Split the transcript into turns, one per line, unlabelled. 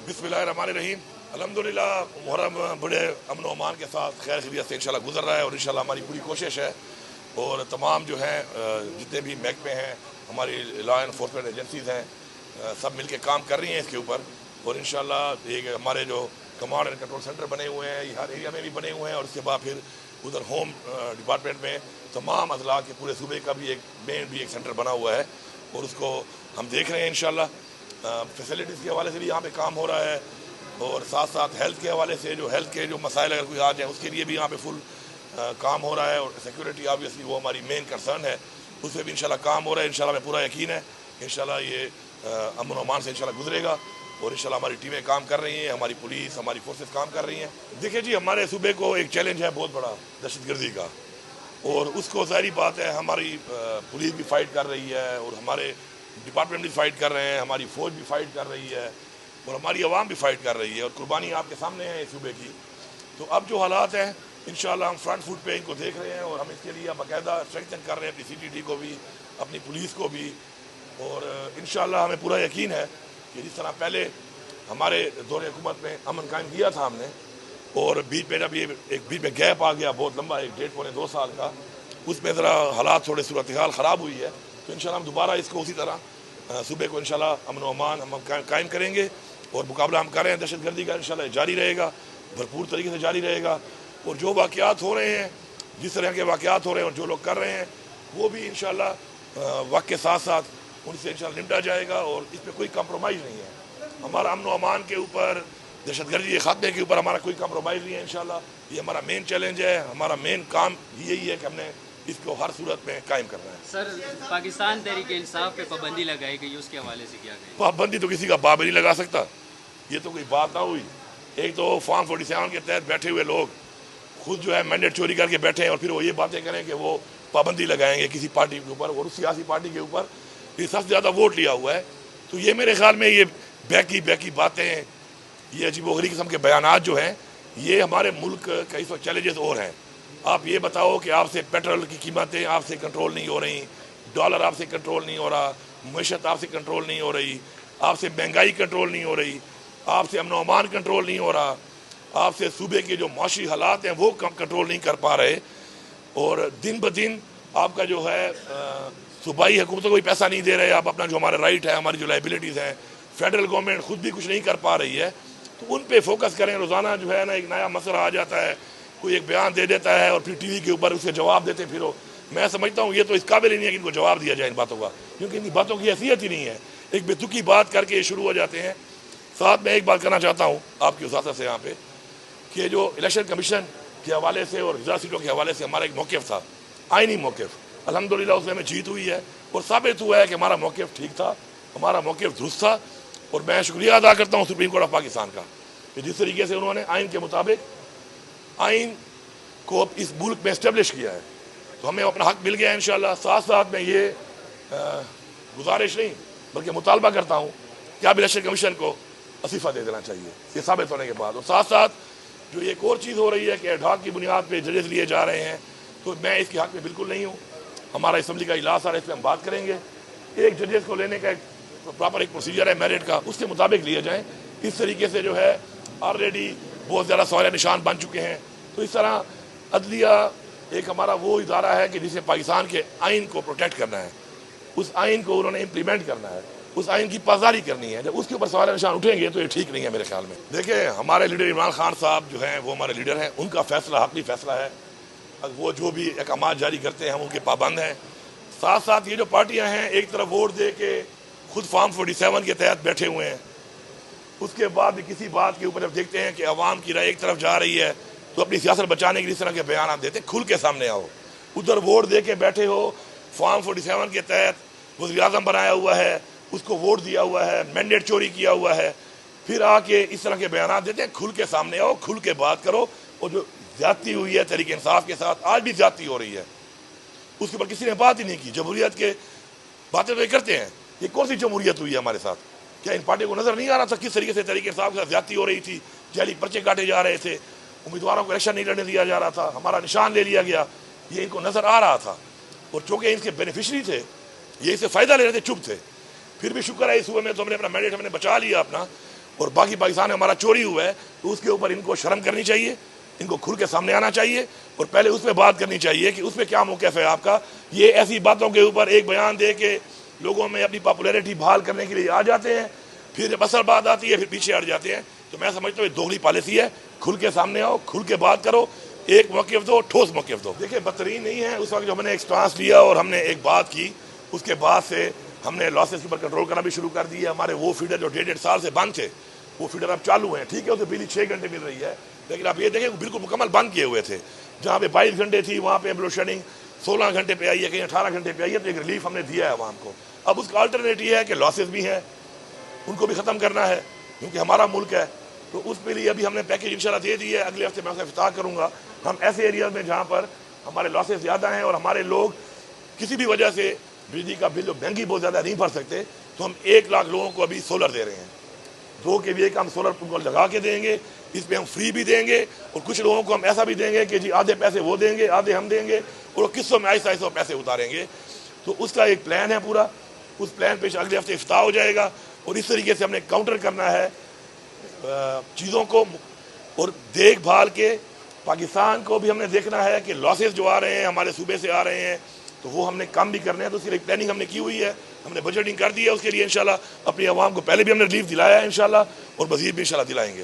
बिस्मिल्लाहिर्रहमानिर्रहीम। अल्हम्दुलिल्लाह मुहर्रम बड़े अमन व अमान के साथ खैर खैरियत से इंशाल्लाह गुजर रहा है और इंशाल्लाह हमारी पूरी कोशिश है और तमाम जो हैं जितने भी महकमे हैं, हमारी लॉ एनफोर्समेंट एजेंसीज़ हैं, सब मिल के काम कर रही हैं इसके ऊपर और इंशाल्लाह एक हमारे जो कमांड एंड कंट्रोल सेंटर बने हुए हैं हर एरिया में भी बने हुए हैं और उसके बाद फिर उधर होम डिपार्टमेंट में तमाम अजला के पूरे सूबे का भी एक सेंटर बना हुआ है और उसको हम देख रहे हैं इंशाल्लाह। फैसिलिटीज़ के हवाले से भी यहाँ पे काम हो रहा है और साथ साथ हेल्थ के हवाले से जो हेल्थ के जो मसाइल अगर कोई आ जाए उसके लिए भी यहाँ पे फुल काम हो रहा है और सिक्योरिटी ऑब्वियसली वो हमारी मेन कंसर्न है, उस पर भी इंशाल्लाह काम हो रहा है। इंशाल्लाह में पूरा यकीन है इंशाल्लाह ये अमन अमान से इंशाल्लाह गुजरेगा और इंशाल्लाह हमारी टीमें काम कर रही हैं, हमारी पुलिस हमारी फोर्सेस काम कर रही हैं। देखिए जी, हमारे सूबे को एक चैलेंज है बहुत बड़ा दहशतगर्दी का और उसको ज़ाहिर बात है हमारी पुलिस भी फाइट कर रही है और हमारे डिपार्टमेंट भी फाइट कर रहे हैं, हमारी फ़ौज भी फाइट कर रही है और हमारी आवाम भी फाइट कर रही है और कुर्बानी आपके सामने है इस सूबे की। तो अब जो हालात हैं इंशाल्लाह हम फ्रंट फुट पे इनको देख रहे हैं और हम इसके लिए बाकायदा स्ट्रेंथन कर रहे हैं अपनी CTT को भी, अपनी पुलिस को भी और इंशाल्लाह हमें पूरा यकीन है कि जिस तरह पहले हमारे दौरे हुकूमत में अमन कायम किया था हमने और बीच में जब ये एक बीच में गैप आ गया बहुत लंबा 1-1.5-2 साल का, उसमें ज़रा हालात थोड़े सूरत हाल ख़राब हुई है, तो इंशाल्लाह हम दोबारा इसको उसी तरह सूबे को इंशाल्लाह अमन व अमान हम कायम करेंगे और मुकाबला हम कर रहे हैं दहशतगर्दी का इंशाल्लाह जारी रहेगा, भरपूर तरीके से जारी रहेगा और जो वाक़यात हो रहे हैं, जिस तरह के वाक़यात हो रहे हैं और जो लोग कर रहे हैं वो भी इंशाल्लाह वक्त के साथ साथ उनसे इंशाल्लाह निपटा जाएगा और इस पर कोई कम्प्रोमाइज़ नहीं है। हमारा अमन व अमान के ऊपर, दहशतगर्दी के खात्मे के ऊपर हमारा कोई कम्प्रोमाइज़ नहीं है इंशाल्लाह। ये हमारा मेन चैलेंज है, हमारा मेन काम यही है कि हमने इसको हर सूरत में कायम करना है।
सर, पाकिस्तान तहरीक-ए-इंसाफ पे पाबंदी लगाई गई, उसके हवाले से क्या कहें?
पाबंदी तो किसी का बाप नहीं लगा सकता, ये तो कोई बात ना हुई। एक तो फॉर्म 47 के तहत बैठे हुए लोग खुद जो है मैंडेट चोरी करके बैठे हैं और फिर वो ये बातें करें कि वो पाबंदी लगाएंगे किसी पार्टी के ऊपर और उस सियासी पार्टी के ऊपर ये सबसे ज़्यादा वोट लिया हुआ है। तो ये मेरे ख्याल में ये बैकी बातें, ये अजीबोगरीब किस्म के बयानात जो हैं, ये हमारे मुल्क का इस वक्त चैलेंजेस और हैं। आप ये बताओ कि आपसे पेट्रोल की कीमतें आपसे कंट्रोल नहीं हो रही, डॉलर आपसे कंट्रोल नहीं हो रहा, मईशत आपसे कंट्रोल नहीं हो रही, आपसे महंगाई कंट्रोल नहीं हो रही, आपसे अमन व अमान कंट्रोल नहीं हो रहा, आपसे सूबे के जो माशी हालात हैं वो कम कंट्रोल नहीं कर पा रहे और दिन ब दिन आपका जो है सूबाई हुकूमतों को भी पैसा नहीं दे रहे, आप अपना जो हमारा राइट है, हमारी जो लाइबिलिटीज़ हैं, फेडरल गवर्नमेंट खुद भी कुछ नहीं कर पा रही है, तो उन पे फोकस करें। रोज़ाना जो है ना एक नया मसला आ जाता है, कोई एक बयान दे देता है और फिर TV के ऊपर उसके जवाब देते फिर मैं समझता हूँ ये तो इस काबिल ही नहीं है कि इनको जवाब दिया जाए इन बातों का, क्योंकि इन बातों की हैसियत ही नहीं है। एक बेतुकी बात करके शुरू हो जाते हैं। साथ में एक बात करना चाहता हूँ आपकी उसासा से यहाँ पे कि जो इलेक्शन कमीशन के हवाले से और 1000 सीटों के हवाले से हमारा एक मौक़िफ़ था, आइनी मौक़िफ़, अल्हम्दुलिल्लाह उसमें हमें जीत हुई है और साबित हुआ है कि हमारा मौक़िफ़ ठीक था, हमारा मौक़िफ़ दुरुस्त था और मैं शुक्रिया अदा करता हूँ सुप्रीम कोर्ट ऑफ पाकिस्तान का कि जिस तरीके से उन्होंने आइन के मुताबिक आइन को इस मुल्क में इस्टेब्लिश किया है, तो हमें अपना हक मिल गया है इंशाल्लाह। साथ साथ मैं ये गुजारिश नहीं बल्कि मुतालबा करता हूँ कि अब इलेक्शन कमीशन को इस्तीफ़ा दे देना चाहिए ये साबित होने के बाद। और साथ साथ जो एक और चीज़ हो रही है कि एडहॉक की बुनियाद पर जजेस लिए जा रहे हैं, तो मैं इसके हक में बिल्कुल नहीं हूँ। हमारा असम्बली का इजलास आ रहा है, इस पर हम बात करेंगे। एक जजेस को लेने का प्रॉपर एक प्रोसीजर है मेरिट का, उसके मुताबिक लिए जाएँ। इस तरीके से जो है ऑलरेडी बहुत ज़्यादा सवाल निशान बन चुके हैं। तो इस तरह अदलिया एक हमारा वो इदारा है कि जिसे पाकिस्तान के आइन को प्रोटेक्ट करना है, उस आइन को उन्होंने इम्प्लीमेंट करना है, उस आइन की पासदारी करनी है। जब उसके ऊपर सवाल निशान उठेंगे तो ये ठीक नहीं है मेरे ख्याल में। देखिए, हमारे लीडर इमरान खान साहब जो हैं वो हमारे लीडर हैं, उनका फैसला हक़ी फैसला है, वो जो भी अहकाम जारी करते हैं हम उनके पाबंद हैं। साथ साथ ये जो पार्टियाँ हैं एक तरफ वोट दे के खुद फॉर्म 47 के तहत बैठे हुए हैं, उसके बाद भी किसी बात के ऊपर जब देखते हैं कि अवाम की राय एक तरफ जा रही है तो अपनी सियासत बचाने के लिए इस तरह के बयान आप देते, खुल के सामने आओ। उधर वोट दे के बैठे हो, फॉर्म 47 के तहत वज़ीर-ए-आज़म बनाया हुआ है, उसको वोट दिया हुआ है, मैंडेट चोरी किया हुआ है, फिर आके इस तरह के बयान देते हैं। खुल के सामने आओ, खुल के बात करो। और जो ज्यादती हुई है तहरीक इंसाफ के साथ, आज भी ज्यादती हो रही है, उसके ऊपर किसी ने बात ही नहीं की। जमहूरियत के बातें तो ये करते हैं, ये कौन सी जमहूरियत हुई है हमारे साथ? क्या इन पार्टियों को नजर नहीं आ रहा था किस तरीके से तहरीक इंसाफ के साथ ज्यादती हो रही थी? जैली पर्चे काटे जा रहे थे, उम्मीदवारों को इलेक्शन नहीं लड़ने दिया जा रहा था, हमारा निशान ले लिया गया, ये इनको नजर आ रहा था। और चूंकि इनके बेनिफिशरी थे, ये इससे फ़ायदा ले रहे थे, चुप थे। फिर भी शुक्र है इस हुए में तो हमने अपना मैंडेट हमने बचा लिया अपना, और बाकी पाकिस्तान में हमारा चोरी हुआ है, तो उसके ऊपर इनको शर्म करनी चाहिए, इनको खुल के सामने आना चाहिए और पहले उस पर बात करनी चाहिए कि उस पर क्या मौक़िफ़ है आपका। ये ऐसी बातों के ऊपर एक बयान दे के लोगों में अपनी पॉपुलैरिटी बहाल करने के लिए आ जाते हैं, फिर जब असल बात आती है फिर पीछे हट जाते हैं। तो मैं समझता हूँ ये दोगली पॉलिसी है। खुल के सामने आओ, खुल के बात करो, एक मौक़िफ़ दो, ठोस मौक़िफ़ दो। देखिए बदतरीन नहीं है, उस वक्त जो हमने एक स्टांस लिया और हमने एक बात की, उसके बाद से हमने लॉसेस के ऊपर कंट्रोल करना भी शुरू कर दिया। हमारे वो फीडर जो 1.5 साल से बंद थे, वो फीडर अब चालू हैं। ठीक है, उसे बिजली 6 घंटे मिल रही है, लेकिन आप ये देखें बिल्कुल मुकम्मल बंद किए हुए थे। जहाँ पे 22 घंटे थी वहाँ पे ब्लो शेडिंग 16 घंटे पे आई है, कहीं 18 घंटे पे आई है। तो एक रिलीफ हमने दिया है आवाम को। अब उसका अल्टरनेटिव है कि लॉसेस भी हैं, उनको भी ख़त्म करना है, क्योंकि हमारा मुल्क है। तो उसके लिए अभी हमने पैकेज इंशाल्लाह दे दी है। अगले हफ्ते मैं उसे इफ्ताह करूँगा। हम ऐसे एरियाज में जहाँ पर हमारे लॉसेस ज़्यादा हैं और हमारे लोग किसी भी वजह से बिजली का बिल महंगी बहुत ज़्यादा नहीं भर सकते, तो हम 1 लाख लोगों को अभी सोलर दे रहे हैं। 2 के भी एक हम सोलर को लगा के देंगे, इस पर हम फ्री भी देंगे और कुछ लोगों को हम ऐसा भी देंगे कि जी आधे पैसे वो देंगे, आधे हम देंगे, और वो किस्तों में आहिस्ता आहिस्ता पैसे उतारेंगे। तो उसका एक प्लान है पूरा। उस प्लान पे अगले हफ्ते इफ्ताह हो जाएगा। और इस तरीके से हमने काउंटर करना है चीज़ों को, और देखभाल के पाकिस्तान को भी हमने देखना है कि लॉसेस जो आ रहे हैं हमारे सूबे से आ रहे हैं, तो वो हमने काम भी करने हैं। तो उसकी एक प्लानिंग हमने की हुई है, हमने बजटिंग कर दी है उसके लिए। इंशाल्लाह अपनी आवाम को पहले भी हमने रिलीफ दिलाया है इंशाल्लाह, और मज़ीद भी इंशाल्लाह दिलाएंगे।